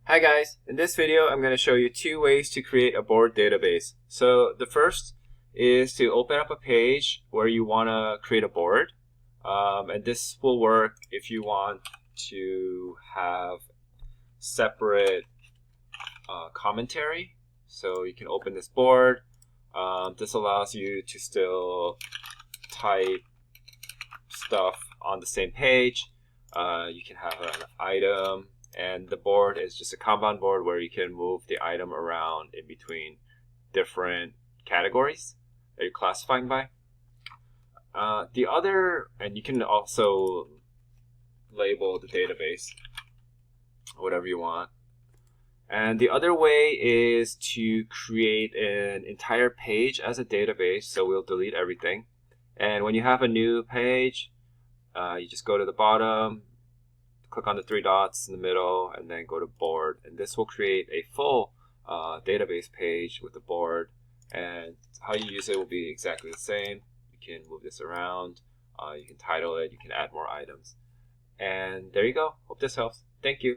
Hi guys, in this video I'm going to show you two ways to create a board database. So the first is to open up a page where you want to create a board. And this will work if you want to have separate commentary. So you can open this board. This allows you to still type stuff on the same page. You can have an item, and the board is just a Kanban board where you can move the item around in between different categories that you're classifying by. The other, and you can also label the database whatever you want. And the other way is to create an entire page as a database. So we'll delete everything. And when you have a new page, you just go to the bottom, click on the three dots in the middle, and then go to board. And this will create a full database page with the board. And how you use it will be exactly the same. You can move this around. You can title it. You can add more items. And there you go. Hope this helps. Thank you.